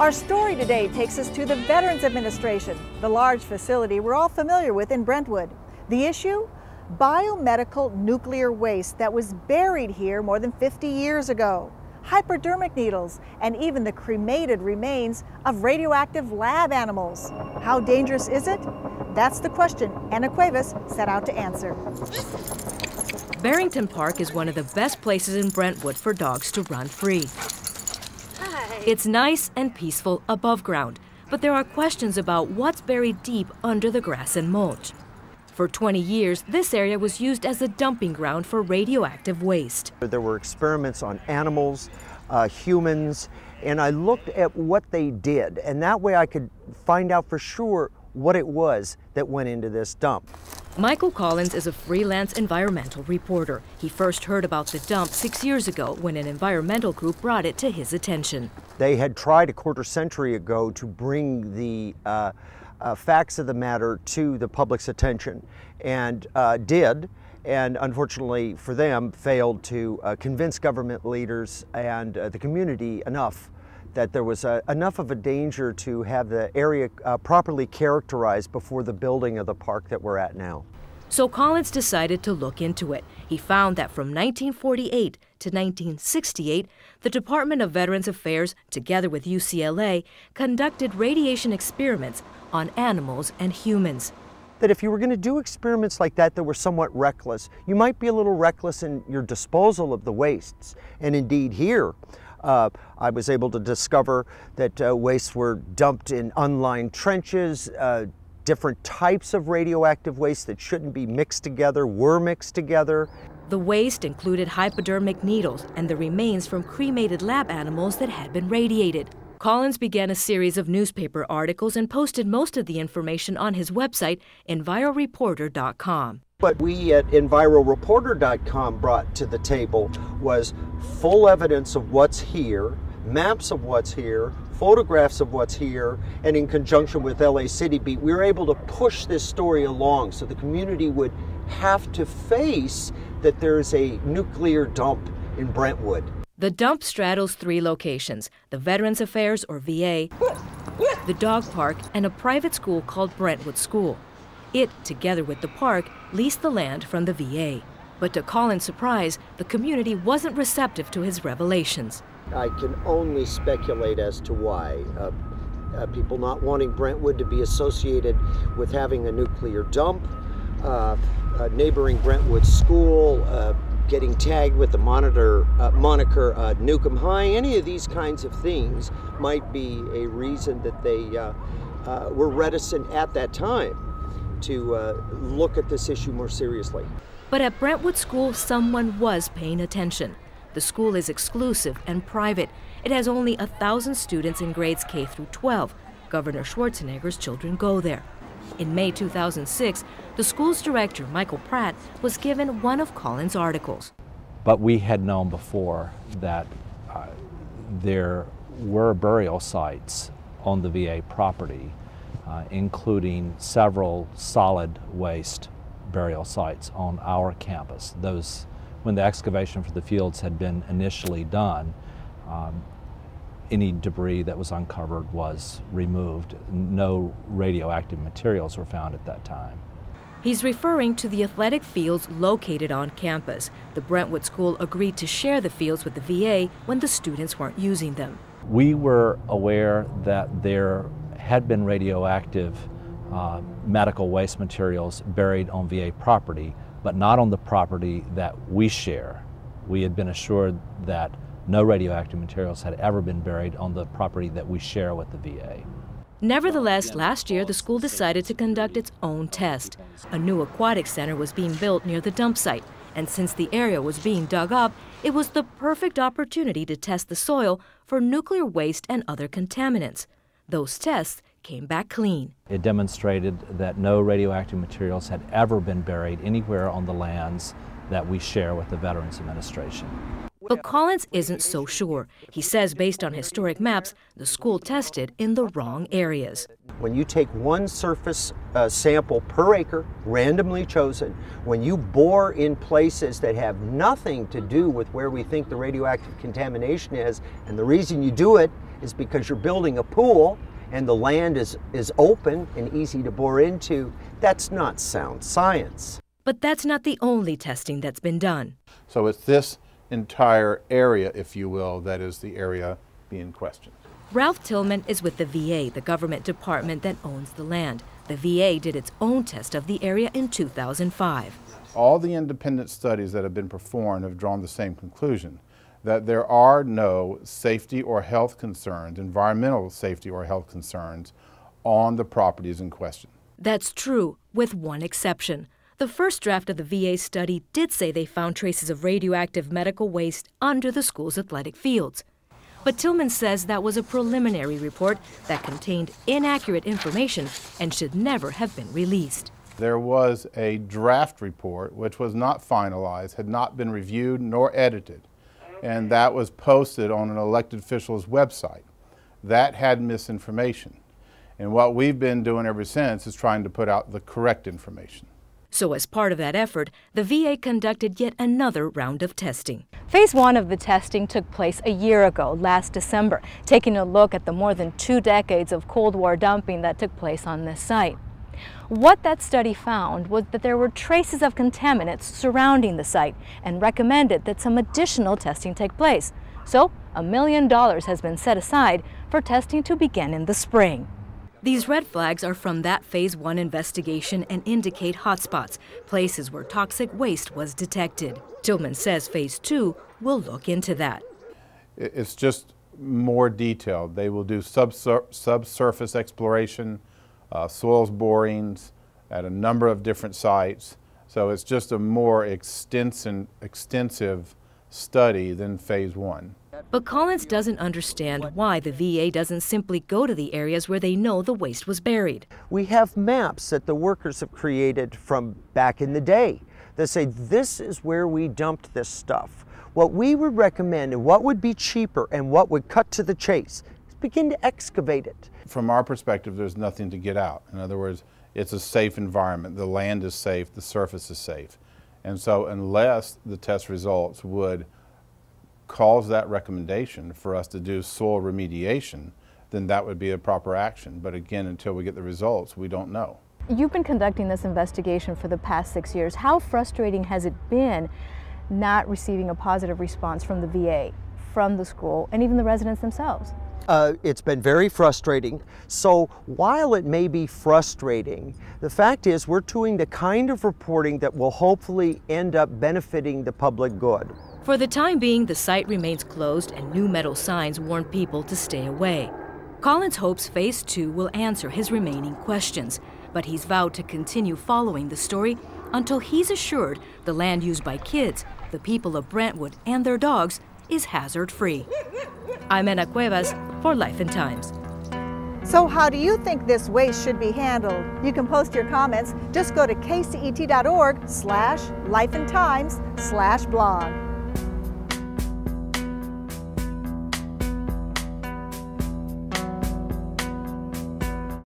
Our story today takes us to the Veterans Administration, the large facility we're all familiar with in Brentwood. The issue? Biomedical nuclear waste that was buried here more than 50 years ago. Hypodermic needles, and even the cremated remains of radioactive lab animals. How dangerous is it? That's the question Anna Cuevas set out to answer. Barrington Park is one of the best places in Brentwood for dogs to run free. Hi. It's nice and peaceful above ground, but there are questions about what's buried deep under the grass and mulch. For 20 years, this area was used as a dumping ground for radioactive waste. There were experiments on animals, humans, and I looked at what they did, and that way I could find out for sure what it was that went into this dump. Michael Collins is a freelance environmental reporter. He first heard about the dump 6 years ago when an environmental group brought it to his attention. They had tried a quarter century ago to bring the facts of the matter to the public's attention, and did, and unfortunately for them, failed to convince government leaders and the community enough that there was enough of a danger to have the area properly characterized before the building of the park that we're at now. So Collins decided to look into it. He found that from 1948 to 1968, the Department of Veterans Affairs, together with UCLA, conducted radiation experiments on animals and humans. That if you were going to do experiments like that were somewhat reckless, you might be a little reckless in your disposal of the wastes. And indeed here, I was able to discover that wastes were dumped in unlined trenches. Different types of radioactive waste that shouldn't be mixed together were mixed together. The waste included hypodermic needles and the remains from cremated lab animals that had been radiated. Collins began a series of newspaper articles and posted most of the information on his website, EnviroReporter.com. What we at EnviroReporter.com brought to the table was full evidence of what's here, maps of what's here, photographs of what's here, and in conjunction with LA City Beat, we were able to push this story along so the community would have to face that there's a nuclear dump in Brentwood. The dump straddles 3 locations: the Veterans Affairs, or VA, the dog park, and a private school called Brentwood School. It, together with the park, leased the land from the VA. But to Collins' surprise, the community wasn't receptive to his revelations. I can only speculate as to why. People not wanting Brentwood to be associated with having a nuclear dump, neighboring Brentwood School, getting tagged with the moniker Nukem High. Any of these kinds of things might be a reason that they were reticent at that time to look at this issue more seriously. But at Brentwood School, someone was paying attention. The school is exclusive and private. It has only 1,000 students in grades K through 12. Governor Schwarzenegger's children go there. In May 2006, the school's director, Michael PRATT, was given one of Collins' articles. But we had known before that there were burial sites on the VA property, including several solid waste burial sites on our campus. Those, when the excavation for the fields had been initially done, any debris that was uncovered was removed. No radioactive materials were found at that time. He's referring to the athletic fields located on campus. The Brentwood School agreed to share the fields with the VA when the students weren't using them. We were aware that there had been radioactive medical waste materials buried on VA property, but not on the property that we share. We had been assured that no radioactive materials had ever been buried on the property that we share with the VA. Nevertheless, last year the school decided to conduct its own test. A new aquatic center was being built near the dump site, and since the area was being dug up, it was the perfect opportunity to test the soil for nuclear waste and other contaminants. Those tests came back clean. It demonstrated that no radioactive materials had ever been buried anywhere on the lands that we share with the Veterans Administration. But Collins isn't so sure. He says based on historic maps, the school tested in the wrong areas. When you take one surface sample per acre, randomly chosen, when you bore in places that have nothing to do with where we think the radioactive contamination is, and the reason you do it is because you're building a pool and the land is open and easy to bore into. That's not sound science. But that's not the only testing that's been done. So it's this entire area, if you will, that is the area being questioned. Ralph Tillman is with the VA, the government department that owns the land. The VA did its own test of the area in 2005. All the independent studies that have been performed have drawn the same conclusion, that there are no safety or health concerns, environmental safety or health concerns, on the properties in question. That's true, with one exception. The first draft of the VA study did say they found traces of radioactive medical waste under the school's athletic fields. But Tillman says that was a preliminary report that contained inaccurate information and should never have been released. There was a draft report which was not finalized, had not been reviewed nor edited, and that was posted on an elected official's website. That had misinformation. And what we've been doing ever since is trying to put out the correct information. So as part of that effort, the VA conducted yet another round of testing. Phase 1 of the testing took place a year ago, last December, taking a look at the more than 2 decades of Cold War dumping that took place on this site. What that study found was that there were traces of contaminants surrounding the site and recommended that some additional testing take place. So $1 million has been set aside for testing to begin in the spring. These red flags are from that Phase 1 investigation and indicate hotspots, places where toxic waste was detected. Tillman says Phase 2 will look into that. It's just more detailed. They will do subsurface exploration, soils borings at a number of different sites. So it's just a more extensive study than Phase 1. But Collins doesn't understand why the VA doesn't simply go to the areas where they know the waste was buried. We have maps that the workers have created from back in the day that say this is where we dumped this stuff. What we would recommend and what would be cheaper and what would cut to the chase is begin to excavate it. From our perspective, there's nothing to get out. In other words, it's a safe environment. The land is safe, the surface is safe. And so unless the test results would cause that recommendation for us to do soil remediation, then that would be a proper action. But again, until we get the results, we don't know. You've been conducting this investigation for the past 6 years. How frustrating has it been not receiving a positive response from the VA, from the school, and even the residents themselves? It's been very frustrating. So while it may be frustrating, the fact is we're doing the kind of reporting that will hopefully end up benefiting the public good. For the time being, the site remains closed and new metal signs warn people to stay away. Collins hopes Phase 2 will answer his remaining questions, but he's vowed to continue following the story until he's assured the land used by kids, the people of Brentwood, and their dogs is hazard-free. I'm Ana Cuevas for Life and Times. So how do you think this waste should be handled? You can post your comments. Just go to kcet.org/lifeandtimes/blog.